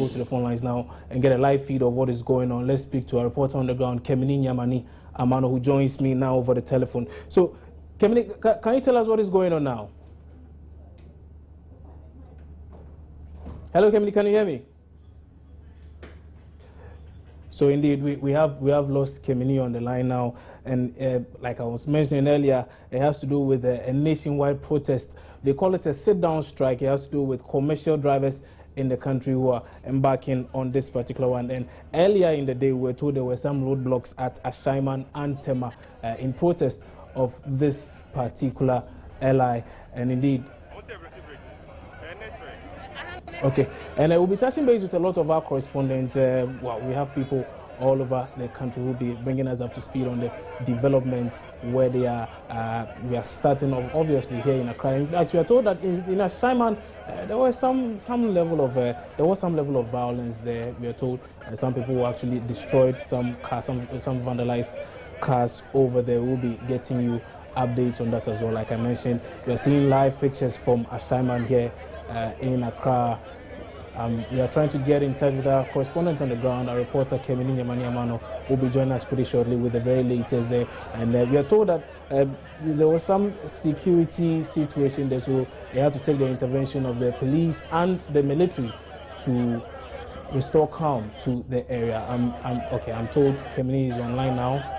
go to the phone lines now and get a live feed of what is going on. Let's speak to our reporter on the ground, Atani Delali Emmanuel, who joins me now over the telephone. So, Atani, can you tell us what is going on now? Hello, Atani, can you hear me? So indeed, we have lost Atani on the line now, and like I was mentioning earlier, it has to do with a nationwide protest. They call it a sit-down strike. It has to do with commercial drivers in the country who are embarking on this particular one. And earlier in the day, we were told there were some roadblocks at Ashaiman and Tema in protest of this particular LI, and indeed. Okay, and we'll be touching base with a lot of our correspondents. Well, we have people all over the country who will be bringing us up to speed on the developments where they are. We are starting off, obviously, here in Accra. In fact, we are told that in Ashaiman there was some level of violence there. We are told some people actually destroyed some cars, some vandalized cars over there. We'll be getting you updates on that as well. Like I mentioned, we are seeing live pictures from Ashaiman here in Accra. We are trying to get in touch with our correspondent on the ground, our reporter Atani Delali Emmanuel, who will be joining us pretty shortly with the very latest there. And we are told that there was some security situation there, so they had to take the intervention of the police and the military to restore calm to the area. I'm told Atani is online now.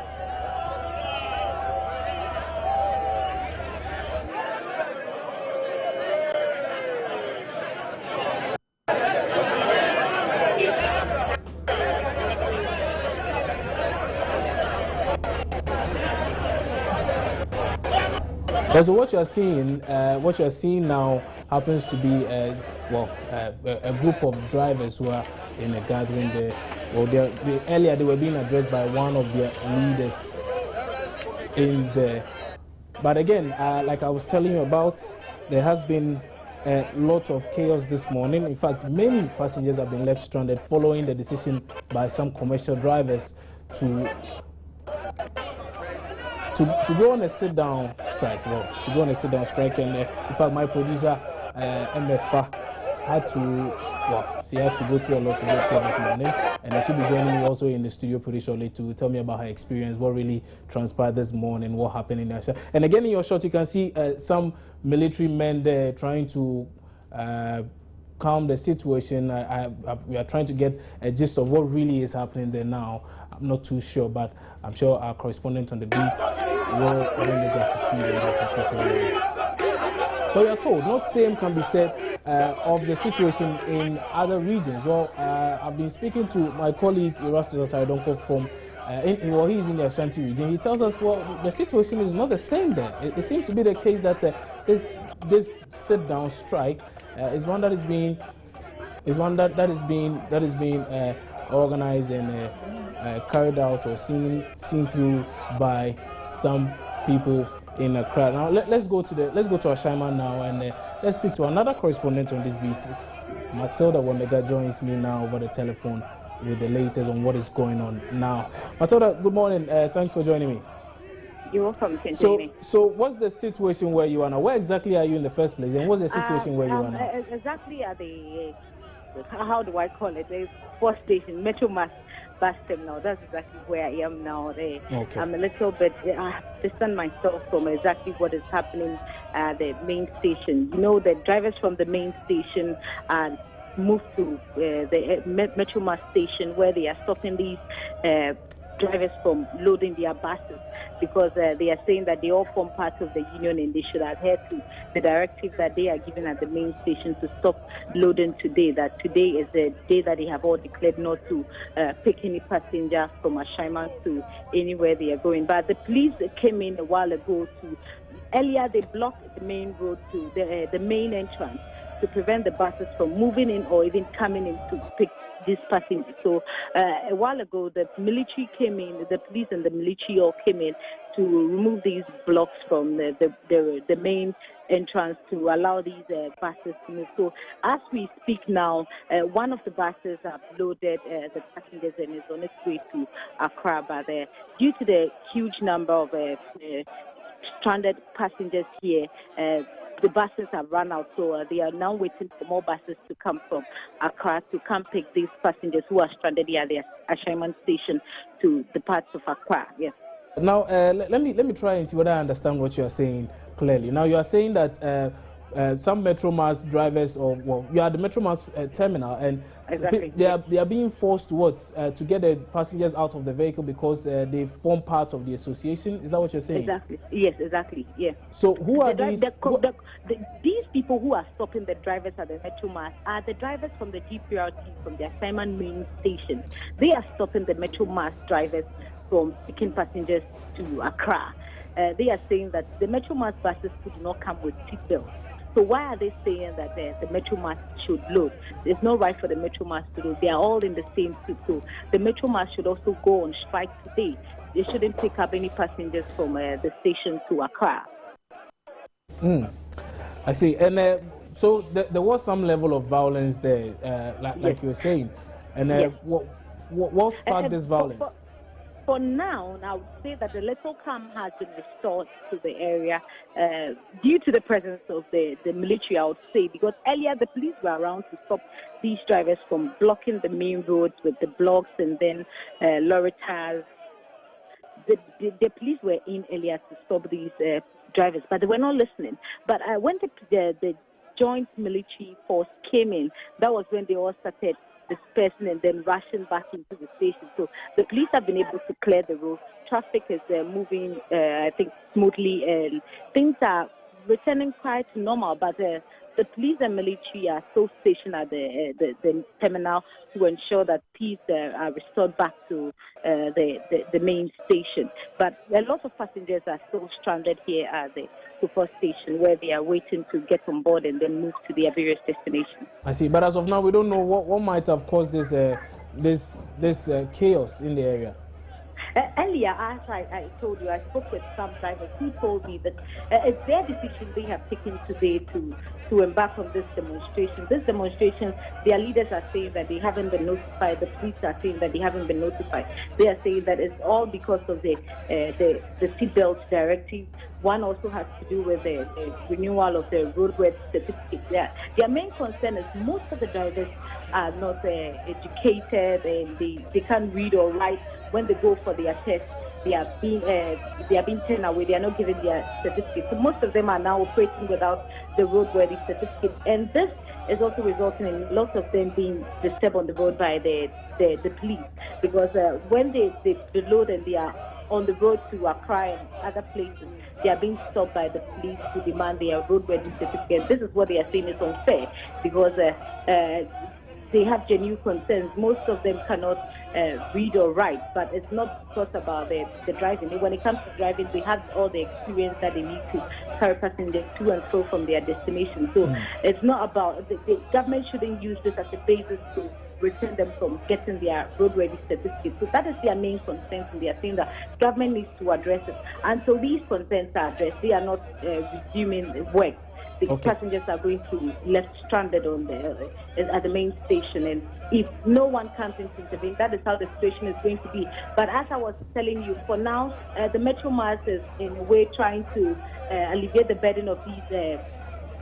So what you are seeing now happens to be a group of drivers who are in a gathering there. Well, earlier they were being addressed by one of their leaders in there. But again, like I was telling you about, there has been a lot of chaos this morning. In fact, many passengers have been left stranded following the decision by some commercial drivers to go on a sit-down strike. And in fact, my producer MFA had to go through a lot to get here this morning, and she'll be joining me also in the studio pretty shortly to tell me about her experience, what really transpired this morning, what happened in there. And again, in your shot, you can see some military men there trying to calm the situation. We are trying to get a gist of what really is happening there now. I'm not too sure, but I'm sure our correspondent on the beat will bring us up to speed in that particular way. But we are told not same can be said of the situation in other regions. Well, I've been speaking to my colleague Erastus Asaidonko from he's in the Ashanti region. He tells us, well, the situation is not the same there. It seems to be the case that this sit-down strike is one that is being organized and carried out or seen through by some people in Accra. Now let's go to Ashaiman now, and let's speak to another correspondent on this beat. Matilda Womega joins me now over the telephone with the latest on what is going on now. Matilda, good morning. Thanks for joining me. You're welcome. So what's the situation where you are now? Where exactly are you in the first place, and what's the situation where you are now? Exactly at the how do I call it? The bus station, Metro Mass bus terminal. That's exactly where I am now. Okay. I'm a little bit distant myself from exactly what is happening at the main station. You know, the drivers from the main station moved to the Metro Mass station, where they are stopping these drivers from loading their buses, because they are saying that they all form part of the union and they should adhere to the directive that they are given at the main station to stop loading today, that today is the day that they have all declared not to pick any passenger from Ashaiman to anywhere they are going. But the police came in a while ago earlier they blocked the main road to the main entrance to prevent the buses from moving in or even coming in to pick this passengers. So a while ago, the military came in, the police and the military all came in to remove these blocks from the main entrance to allow these buses to move. So as we speak now, one of the buses have loaded the passengers and is on its way to Accra. But due to the huge number of stranded passengers here. The buses have run out, so they are now waiting for more buses to come from Accra to come pick these passengers who are stranded here at the Ashaiman station to the parts of Accra. Yes. Now, let me try and see whether I understand what you are saying clearly. Now, you are saying that some Metromass drivers, or well, you are the Metromass terminal, and exactly. they are being forced to get the passengers out of the vehicle because they form part of the association. Is that what you're saying? Exactly. Yes. Exactly. Yes. So who are these? These people who are stopping the drivers at the Metromass are the drivers from the GPRT, from the assignment main station. They are stopping the Metromass drivers from picking passengers to Accra. They are saying that the Metromass buses do not come with seatbelts. So why are they saying that the Metromass should load? It's not right for the Metromass to load. They are all in the same seat. So the Metromass should also go on strike today. They shouldn't pick up any passengers from the station to Accra. I see. And so there was some level of violence there, like you were saying. And what sparked this violence? For now, I would say that the little calm has been restored to the area due to the presence of the military, I would say, because earlier the police were around to stop these drivers from blocking the main roads with the blocks and then lorry tires. The police were in earlier to stop these drivers, but they were not listening. But when the joint military force came in, that was when they all started dispersing and then rushing back into the station. So the police have been able to clear the road. Traffic is moving, I think, smoothly, and things are returning quite normal. But the police and military are still stationed at the terminal to ensure that peace are restored back to the main station. But a lot of passengers are still stranded here at the Super station, where they are waiting to get on board and then move to their various destinations. I see. But as of now, we don't know what might have caused this chaos in the area. Earlier, as I told you, I spoke with some drivers who told me that it's their decision they have taken today to embark on this demonstration. This demonstration, their leaders are saying that they haven't been notified. The police are saying that they haven't been notified. They are saying that it's all because of the seatbelt directive. One also has to do with the renewal of the roadworthy certificate. Their main concern is most of the drivers are not educated and they can't read or write. When they go for their test, they are being turned away. They are not given their certificate. So most of them are now operating without the roadworthy certificate, and this is also resulting in lots of them being disturbed on the road by the police, because when they load and they are on the road to Accra and other places, they are being stopped by the police to demand their roadworthy certificate. This is what they are saying is unfair, because they have genuine concerns. Most of them cannot read or write, but it's not because about the driving. When it comes to driving, they have all the experience that they need to carry passengers to and fro from their destination. So it's not about, the government shouldn't use this as a basis to return them from getting their roadworthy certificate. So that is their main concern, and they are saying that government needs to address it. Until these concerns are addressed, they are not resuming work. The passengers are going to be left stranded on at the main station, and if no one comes in to intervene, that is how the situation is going to be. But as I was telling you, for now, the Metromass is in a way trying to alleviate the burden of these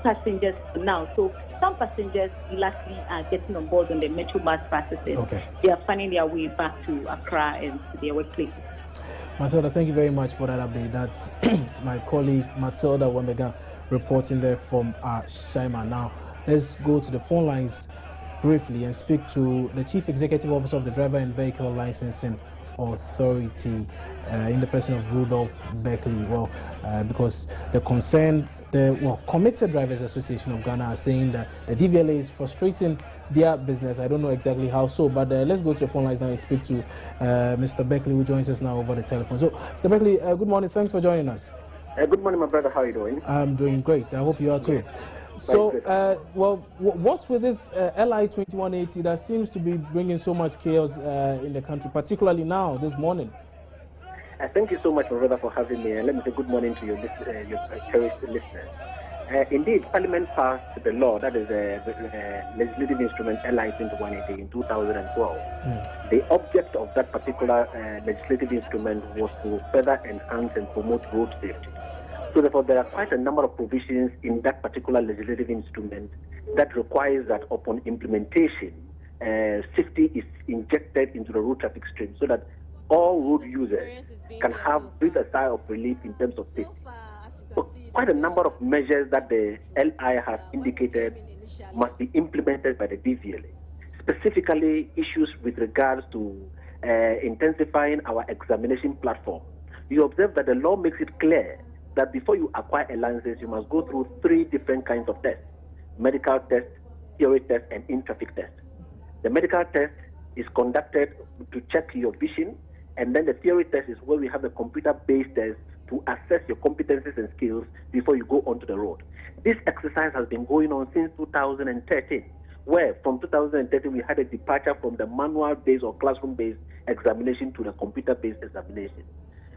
passengers now. So some passengers lastly are getting on board on the Metromass buses. They are finding their way back to Accra and to their workplaces. Matilda, thank you very much for that update. That's my colleague Matilda Wambega reporting there from Shaima. Now, let's go to the phone lines briefly and speak to the Chief Executive Officer of the Driver and Vehicle Licensing Authority in the person of Rudolph Beckley. Well, because the Committed Drivers Association of Ghana are saying that the DVLA is frustrating their business. I don't know exactly how so, but let's go to the phone lines now and speak to Mr. Beckley, who joins us now over the telephone. So, Mr. Beckley, good morning. Thanks for joining us. Good morning, my brother. How are you doing? I'm doing great. I hope you are too. So, what's with this LI 2180 that seems to be bringing so much chaos in the country, particularly now, this morning? Thank you so much, my brother, for having me. And let me say good morning to your cherished listeners. Indeed, Parliament passed the law, that is the legislative instrument LI 2180 in 2012. The object of that particular legislative instrument was to further enhance and promote road safety. So therefore, there are quite a number of provisions in that particular legislative instrument that requires that upon implementation, safety is injected into the road traffic stream so that all road users can breathe a sigh of relief in terms of safety. So quite a number of measures that the LI has indicated must be implemented by the DVLA. Specifically, issues with regards to intensifying our examination platform. You observe that the law makes it clear that before you acquire a license, you must go through 3 different kinds of tests: medical test, theory test, and in-traffic test. The medical test is conducted to check your vision, and then the theory test is where we have the computer-based test to assess your competencies and skills before you go onto the road. This exercise has been going on since 2013, where from 2013 we had a departure from the manual-based or classroom-based examination to the computer-based examination.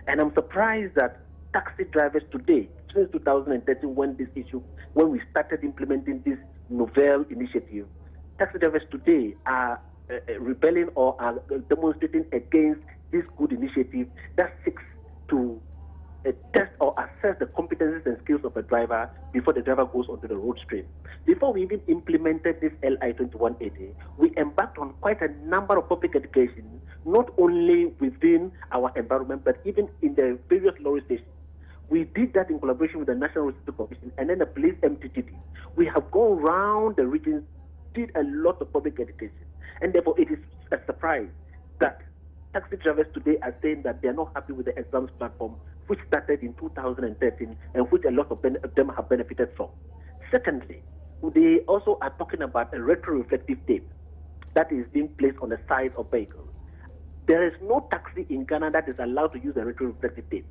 And I'm surprised that taxi drivers today, since 2013 when we started implementing this novel initiative, taxi drivers today are rebelling or are demonstrating against this good initiative that seeks to test or assess the competencies and skills of a driver before the driver goes onto the road stream. Before we even implemented this LI 2180, we embarked on quite a number of public education, not only within our environment, but even in the various lorry stations. We did that in collaboration with the National Road Safety Commission and then the police MTTD. We have gone around the regions, did a lot of public education, and therefore it is a surprise that taxi drivers today are saying that they are not happy with the exams platform, which started in 2013 and which a lot of them have benefited from. Secondly, they also are talking about a retroreflective tape that is being placed on the side of vehicles. There is no taxi in Ghana that is allowed to use a retroreflective tape.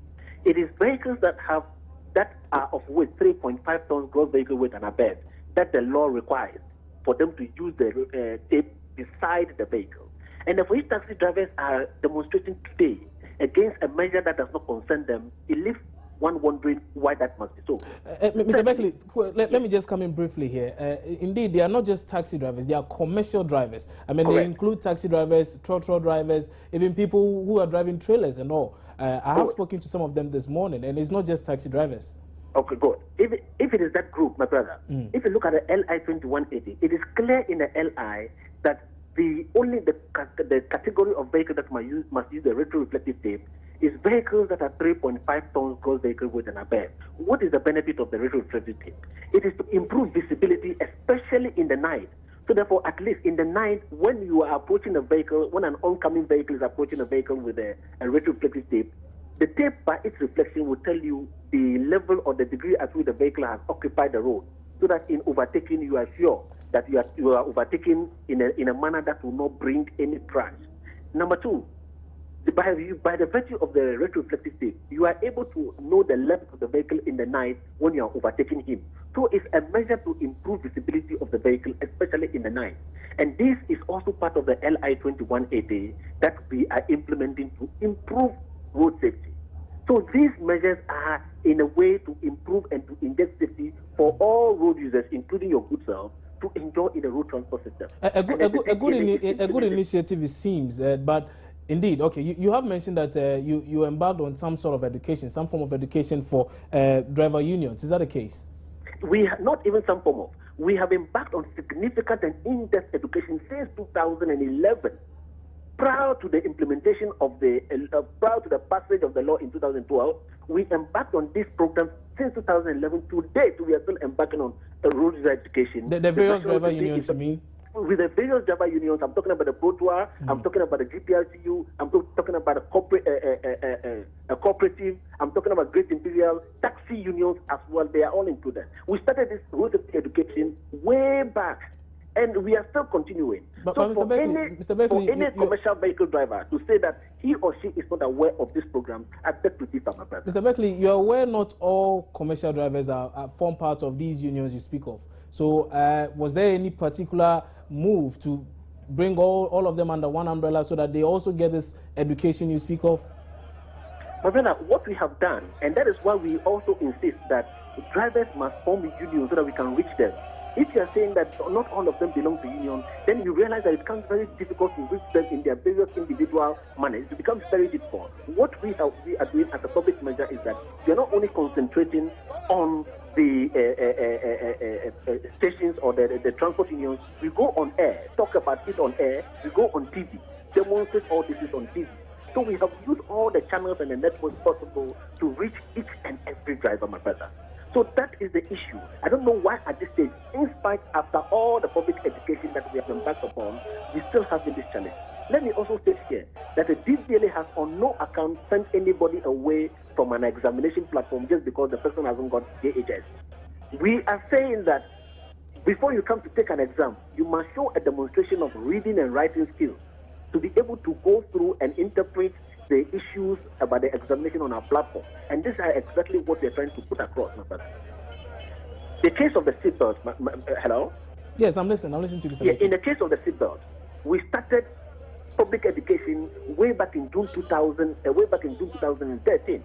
It is vehicles that are of weight 3.5 tons gross vehicle weight and above that the law requires for them to use the tape beside the vehicle. And therefore, if taxi drivers are demonstrating today against a measure that does not concern them, it leaves one wondering why that must be so. Mr. Beckley, let me just come in briefly here. Indeed, they are not just taxi drivers, they are commercial drivers. I mean, Correct. They include taxi drivers, trotro drivers, even people who are driving trailers and all. I have spoken to some of them this morning, and it's not just taxi drivers. Okay, good. If it is that group, my brother, if you look at the LI 2180, it is clear in the LI that the category of vehicle that must use the retroreflective tape is vehicles that are 3.5 tons gross vehicle weight and above. What is the benefit of the retroreflective tape? It is to improve visibility, especially in the night. So therefore, at least in the night, when you are approaching a vehicle, when an oncoming vehicle is approaching a vehicle with a retroreflective tape, the tape by its reflection will tell you the level or the degree at which the vehicle has occupied the road, so that in overtaking you are sure that you are overtaking in a manner that will not bring any crash. Number two, by the virtue of the retroreflective tape, you are able to know the length of the vehicle in the night when you are overtaking him. So it's a measure to improve visibility of the vehicle, especially in the night. And this is also part of the LI 2180 that we are implementing to improve road safety. So these measures are in a way to improve and to inject safety for all road users, including your good self, to enjoy in the road transport system. A good initiative, it seems, but indeed, okay, you have mentioned that you embarked on some sort of education, some form of education for driver unions. Is that the case? We have not even some form of. We have embarked on significant and in-depth education since 2011. Prior to the implementation of prior to the passage of the law in 2012, we embarked on this program since 2011 to date. We are still embarking on a road user education. The various driver unions, you mean? With the various driver unions, I'm talking about the ProTour, I'm talking about the GPRCU, I'm talking about a cooperative, I'm talking about Great Imperial, taxi unions as well. They are all included. We started this road safety education way back, and we are still continuing. But so for any commercial vehicle driver to say that he or she is not aware of this program, I beg to differ, my brother. Mr. Beckley, you are aware not all commercial drivers form part of these unions you speak of. So was there any particular move to bring all of them under one umbrella so that they also get this education you speak of? My brother, what we have done, and that is why we also insist that drivers must form a union so that we can reach them. If you are saying that not all of them belong to union, then you realize that it becomes very difficult to reach them in their various individual manners. It becomes very difficult. What we are doing as a public measure is that we are not only concentrating on the stations or the transport unions. We go on air, talk about it on air. We go on TV, demonstrate all this is on TV. So we have used all the channels and the networks possible to reach each and every driver, my brother. So that is the issue. I don't know why at this stage, in spite after all the public education that we have embarked upon, we still have this challenge. Let me also state here that the DVLA has on no account sent anybody away from an examination platform just because the person hasn't got JHS. We are saying that before you come to take an exam, you must show a demonstration of reading and writing skills to be able to go through and interpret the issues about the examination on our platform. And this is exactly what we're trying to put across, my brother. The case of the seatbelt, hello? Yes, I'm listening to you. Yeah, in the case of the seatbelt, we started public education way back in June 2013.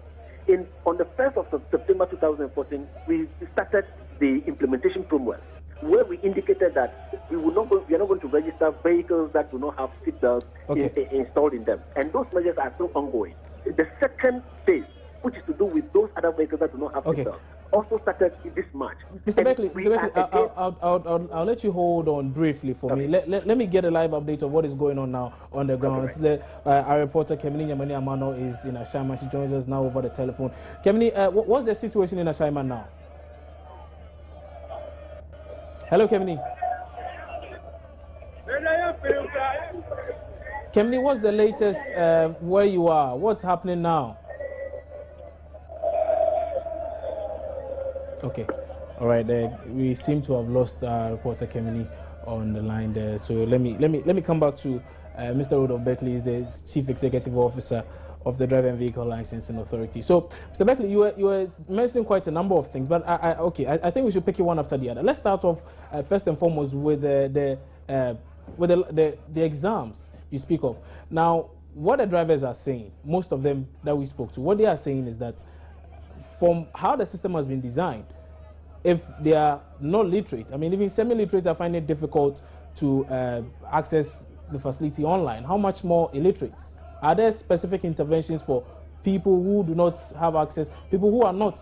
On the 1st of September 2014, we started the implementation framework, where we indicated that we are not going to register vehicles that do not have seatbelts installed in them. And those measures are still ongoing. The second phase, which is to do with those other vehicles that do not have seatbelts, also started this March. Mr. Beckley, I'll let you hold on briefly for me. Let me get a live update of what is going on now on the ground. Our reporter, Atani Emmanuel, is in Ashaiman. She joins us now over the telephone. Atani, what's the situation in Ashaiman now? Hello, Atani. Atani, what's the latest where you are? What's happening now? Okay, all right. We seem to have lost reporter Atani on the line there. So let me come back to Mr. Rudolph Beckley, is the Chief Executive Officer of the Driver and Vehicle Licensing Authority. So, Mr. Beckley, you were mentioning quite a number of things, but I think we should pick it one after the other. Let's start off first and foremost with the exams you speak of. Now, what the drivers are saying, most of them that we spoke to, what they are saying is that from how the system has been designed, if they are not literate, I mean, even semi-literates are finding it difficult to access the facility online. How much more illiterates? Are there specific interventions for people who do not have access, people who are not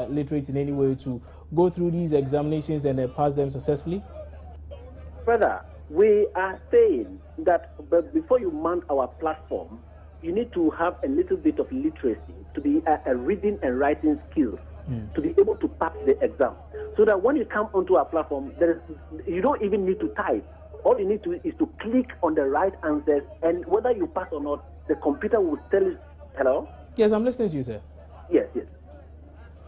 literate in any way, to go through these examinations and pass them successfully? Brother, we are saying that before you mount our platform, you need to have a little bit of literacy, to be a reading and writing skills, to be able to pass the exam. So that when you come onto our platform, you don't even need to type. All you need to is to click on the right answers, and whether you pass or not, the computer will tell you. Hello? Yes, I'm listening to you, sir. Yes.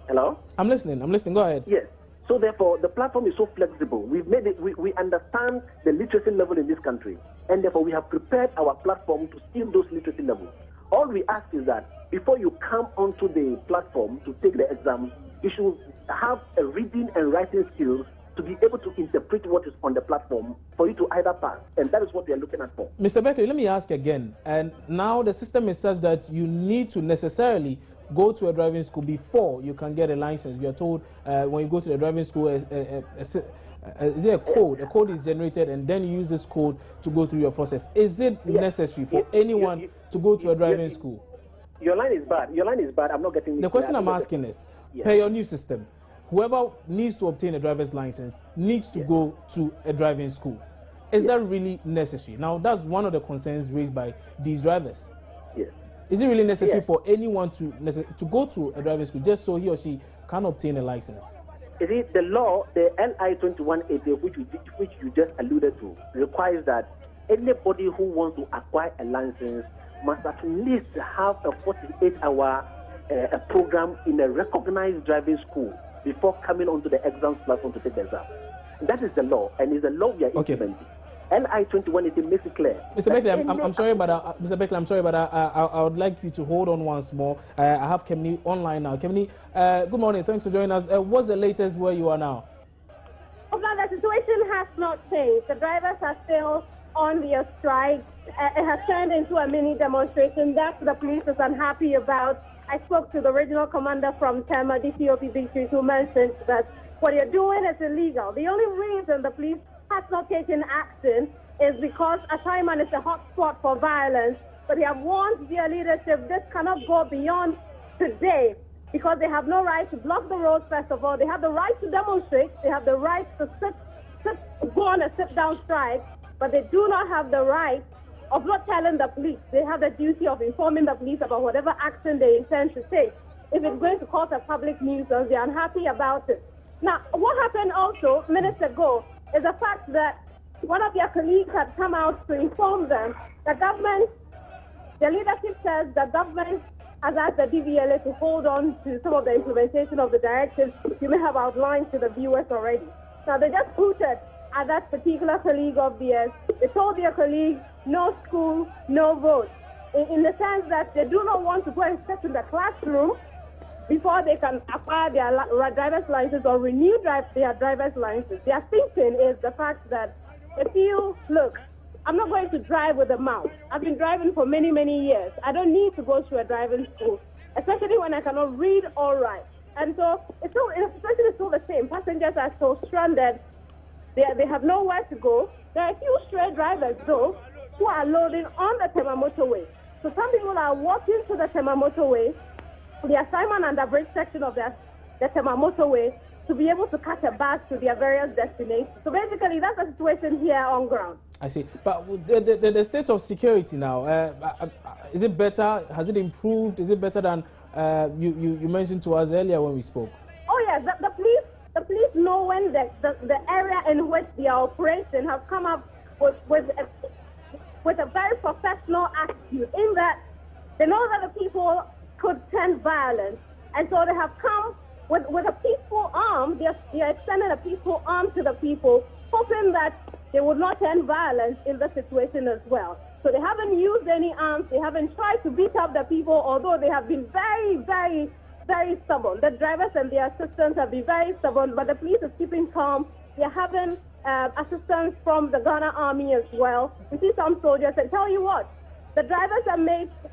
Hello? I'm listening. Go ahead. Yes. So therefore, the platform is so flexible. We've made it. We understand the literacy level in this country, and therefore we have prepared our platform to scale those literacy levels. All we ask is that before you come onto the platform to take the exam, you should have a reading and writing skills to be able to interpret what is on the platform for you to either pass. And that is what we are looking at for. Mr. Beckley, let me ask again. And now the system is such that you need to necessarily go to a driving school before you can get a license. We are told when you go to the driving school, is there a code? A code is generated, and then you use this code to go through your process. Is it necessary for anyone to go to a driving school? Your line is bad. I'm not getting the question I'm asking is, per your new system, whoever needs to obtain a driver's license needs to go to a driving school. Is that really necessary? Now, that's one of the concerns raised by these drivers. Yes. Is it really necessary for anyone to go to a driving school just so he or she can obtain a license? The law, the LI 2180, which you just alluded to, requires that anybody who wants to acquire a license must at least have a 48-hour program in a recognized driving school before coming onto the exam platform to take the exam. That is the law, and it's the law we are implementing. LI 2180 makes it clear. Mr. Beckley, I'm sorry, but I would like you to hold on once more. I have Kemni online now. Kemni, good morning. Thanks for joining us. What's the latest where you are now? Oh, the situation has not changed. The drivers are still on their strike. It has turned into a mini demonstration. That's what the police is unhappy about. I spoke to the regional commander from Tema, DCOP Victory, who mentioned that what you're doing is illegal. The only reason the police has not taken action is because Atani is a hotspot for violence. But they have warned their leadership this cannot go beyond today because they have no right to block the roads, first of all. They have the right to demonstrate. They have the right to go on a sit-down strike, but they do not have the right of not telling the police. They have the duty of informing the police about whatever action they intend to take. If it's going to cause a public nuisance, they're unhappy about it. Now, what happened also minutes ago is the fact that one of their colleagues had come out to inform them that the leadership says the government has asked the DVLA to hold on to some of the implementation of the directives you may have outlined to the viewers already. Now, they just hooted at that particular colleague of theirs. They told their colleague, no school, no vote, in the sense that they do not want to go and sit in the classroom before they can acquire their driver's license or renew their driver's license. Their thinking is the fact that they feel, look, I'm not going to drive with a mouse. I've been driving for many, many years. I don't need to go to a driving school, especially when I cannot read or write. And so the situation is still the same. Passengers are still stranded. They have nowhere to go. There are a few stray drivers, though, who are loading on the Tema motorway. So some people are walking to the Tema motorway, the assignment and the bridge section of the Tema motorway, to be able to catch a bus to their various destinations. So basically, that's the situation here on ground. I see. But the state of security now, is it better? Has it improved? Is it better than you mentioned to us earlier when we spoke? Oh, yes. The police know when the area in which they are operating have come up with a very professional attitude, in that they know that the people could turn violent. And so they have come with a peaceful arm. They are extending a peaceful arm to the people, hoping that they would not turn violence in the situation as well. So they haven't used any arms. They haven't tried to beat up the people, although they have been very, very, very stubborn. The drivers and their assistants have been very stubborn, but the police is keeping calm. They are having assistance from the Ghana Army as well. We see some soldiers, and tell you what, the drivers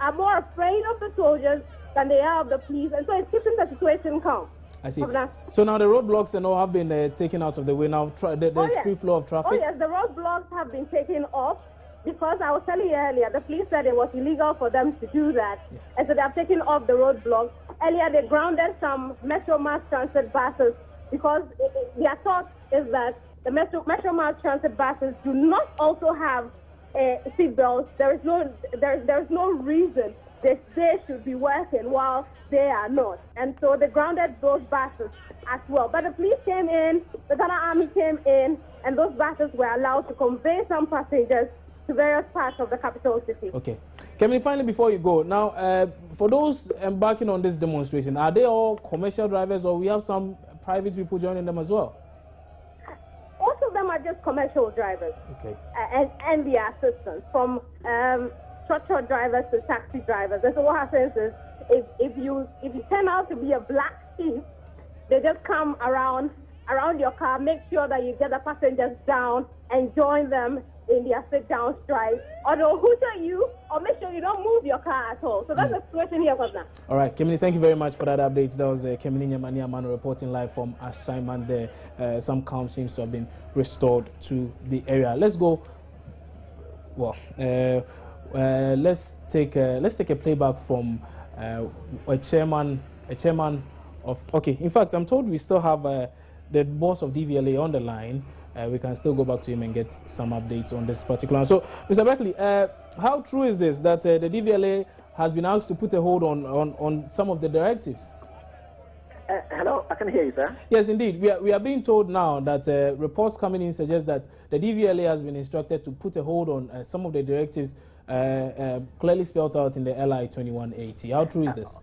are more afraid of the soldiers than they are of the police, and so it's keeping the situation calm. I see. So now the roadblocks and all have been taken out of the way. Now there's free flow of traffic? Oh, yes, the roadblocks have been taken off because I was telling you earlier, the police said it was illegal for them to do that. Yeah. And so they have taken off the roadblocks. Earlier, they grounded some Metro Mass Transit buses because their thought is that the Metro Mass Transit buses do not also have seatbelts. There is no reason that they should be working while they are not. And so they grounded those buses as well. But the police came in, the Ghana Army came in, and those buses were allowed to convey some passengers to various parts of the capital city. Okay. Kemi, finally, before you go, now, for those embarking on this demonstration, are they all commercial drivers, or we have some private people joining them as well? Most of them are just commercial drivers. Okay. And their assistants, from structural drivers to taxi drivers. And so what happens is, if you turn out to be a black sheep, they just come around your car, make sure that you get the passengers down and join them in their sit-down strike, or they'll hoot at you, or make sure you don't move your car at all. So that's the situation here for now. All right, Kemini, thank you very much for that update. That was Kemini Emmanuel reporting live from assignment there. Some calm seems to have been restored to the area. Let's go. Well, let's take a playback from a chairman of. Okay, in fact, I'm told we still have the boss of DVLA on the line. We can still go back to him and get some updates on this particular one. So, Mr. Beckley, how true is this that the DVLA has been asked to put a hold on some of the directives? Hello, I can hear you, sir. Yes, indeed. We are being told now that reports coming in suggest that the DVLA has been instructed to put a hold on some of the directives clearly spelled out in the LI 2180. How true is this?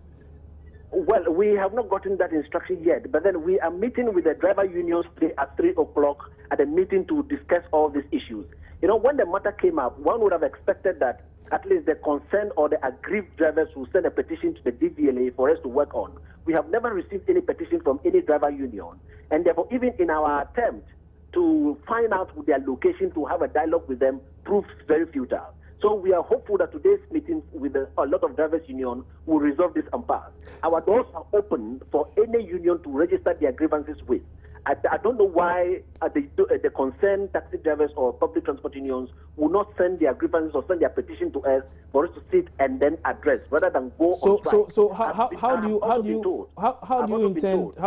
Well, we have not gotten that instruction yet, but then we are meeting with the driver unions today at 3 o'clock at a meeting to discuss all these issues. You know, when the matter came up, one would have expected that at least the concerned or the aggrieved drivers will send a petition to the DVLA for us to work on. We have never received any petition from any driver union, and therefore even in our attempt to find out their location to have a dialogue with them proves very futile. So we are hopeful that today's meeting with a lot of drivers' union will resolve this impasse. Our doors are open for any union to register their grievances with. I don't know why the concerned taxi drivers or public transport unions will not send their grievances or send their petition to us for us to sit and then address, rather than go on strike. So how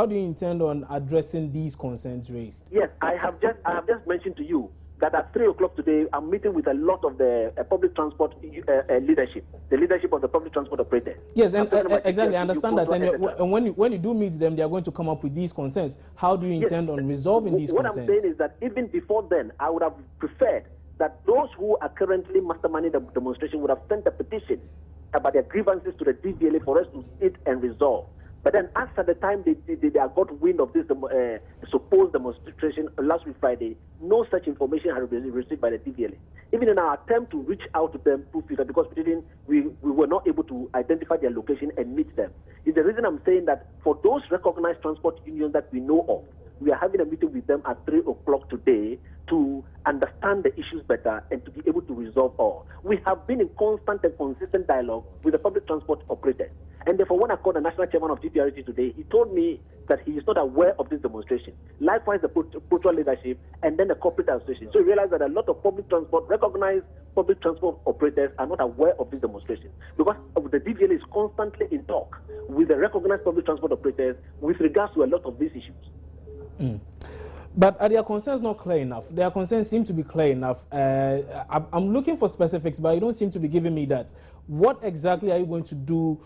do you intend on addressing these concerns raised? Yes, I have just mentioned to you that at 3 o'clock today, I'm meeting with a lot of the public transport leadership, the leadership of the public transport operators. Yes, and exactly, I understand that. And when you do meet them, they are going to come up with these concerns. How do you intend on resolving these concerns? What I'm saying is that even before then, I would have preferred that those who are currently masterminding the demonstration would have sent a petition about their grievances to the DVLA for us to sit and resolve. But then, as at the time they got wind of this supposed demonstration last week Friday, no such information had been received by the DVLA. Even in our attempt to reach out to them because we were not able to identify their location and meet them. Is the reason I'm saying that for those recognized transport unions that we know of, we are having a meeting with them at 3 o'clock today to understand the issues better and to be able to resolve all. We have been in constant and consistent dialogue with the public transport operators. And therefore, when I called the national chairman of TPRT today, he told me that he is not aware of this demonstration. Likewise, the Putra leadership and then the corporate association. So he realized that a lot of recognized public transport operators are not aware of this demonstration because the DVLA is constantly in talk with the recognized public transport operators with regards to a lot of these issues. But are their concerns not clear enough? Their concerns seem to be clear enough. I'm looking for specifics, but you don't seem to be giving me that. What exactly are you going to do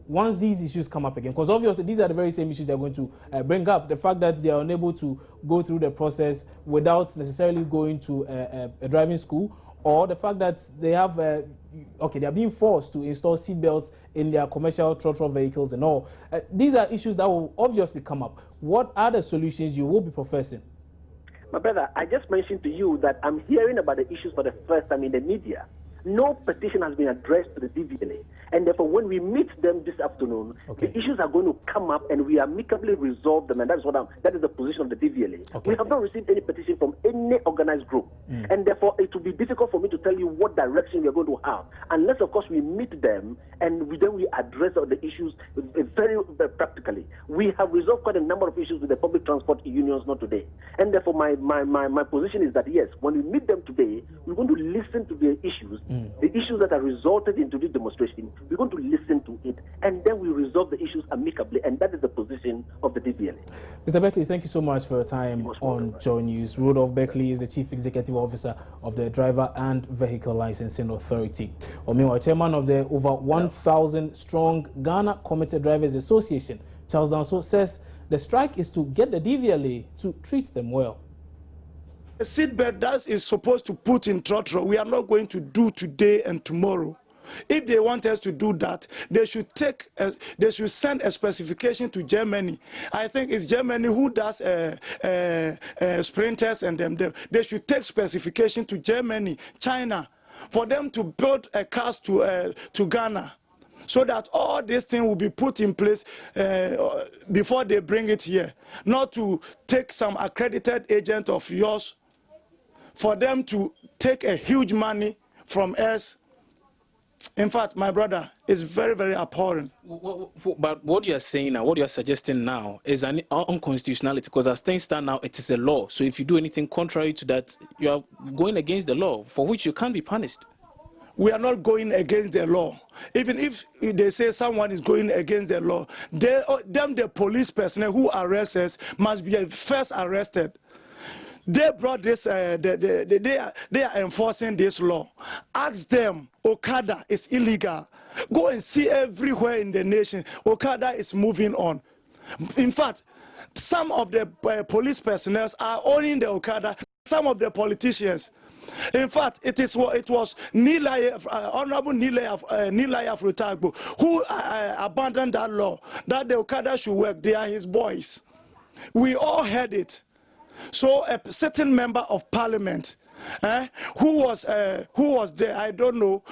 once these issues come up again? Because obviously these are the very same issues they're going to bring up. The fact that they are unable to go through the process without necessarily going to a driving school, or the fact that they have, they are being forced to install seatbelts in their commercial trotro vehicles and all. These are issues that will obviously come up. What are the solutions you will be professing? My brother, I just mentioned to you that I'm hearing about the issues for the first time in the media. No petition has been addressed to the DVLA. And therefore, when we meet them this afternoon, the issues are going to come up and we amicably resolve them. And that is the position of the DVLA. We have not received any petition from any organized group. And therefore, it will be difficult for me to tell you what direction we are going to have. Unless, of course, we meet them and then we address all the issues very practically. We have resolved quite a number of issues with the public transport unions, not today. And therefore, my position is that, yes, when we meet them today, we're going to listen to their issues, the issues that are resulted into this demonstration. We're going to listen to it, and then we resolve the issues amicably, and that is the position of the DVLA. Mr. Beckley, thank you so much for your time on Joy News. Rudolph Beckley is the Chief Executive Officer of the Driver and Vehicle Licensing Authority. Meanwhile, Chairman of the over 1,000 strong Ghana Committed Drivers Association, Charles Danso, says the strike is to get the DVLA to treat them well. The seatbelt that is supposed to put in throttle, we are not going to do today and tomorrow. If they want us to do that, they should send a specification to Germany. I think it's Germany who does sprinters and them. They should take specification to Germany, China, for them to build a cars to Ghana, so that all these things will be put in place before they bring it here. Not to take some accredited agent of yours for them to take a huge money from us. In fact, my brother, is very, very abhorrent. But what you are saying now, what you are suggesting now is an unconstitutionality, because as things stand now, it is a law. So if you do anything contrary to that, you are going against the law, for which you can't be punished. We are not going against the law. Even if they say someone is going against the law, the police personnel who arrest us must be first arrested. They brought this, they are enforcing this law. Ask them, Okada is illegal. Go and see everywhere in the nation, Okada is moving on. In fact, some of the police personnel are owning the Okada, some of the politicians. In fact, it was Honorable Nilaya Frutagbo who abandoned that law, that the Okada should work. They are his boys. We all heard it. So a certain member of parliament who was there, I don't know.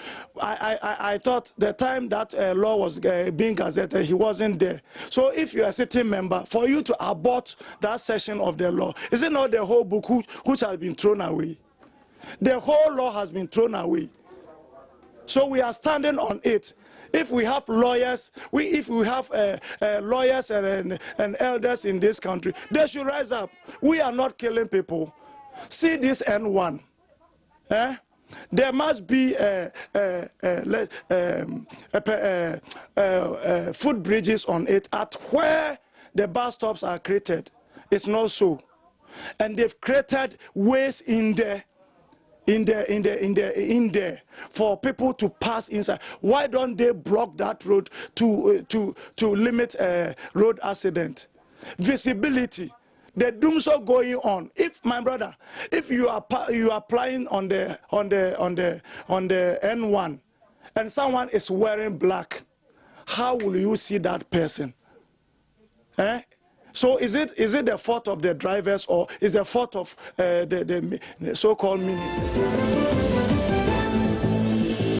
I thought the time that law was being gazetted, he wasn't there. So if you are a sitting member, for you to abort that section of the law, is it not the whole book which has been thrown away? The whole law has been thrown away. So we are standing on it. If we have lawyers, if we have lawyers and elders in this country, they should rise up. We are not killing people. See this N1. There must be footbridges on it at where the bus stops are created. It's not so. And they've created ways in there for people to pass inside. Why don't they block that road to limit road accident? Visibility. The doomsday going on. If my brother, if you are applying on the N1 and someone is wearing black, how will you see that person? So is it the fault of the drivers, or is the fault of the so-called ministers?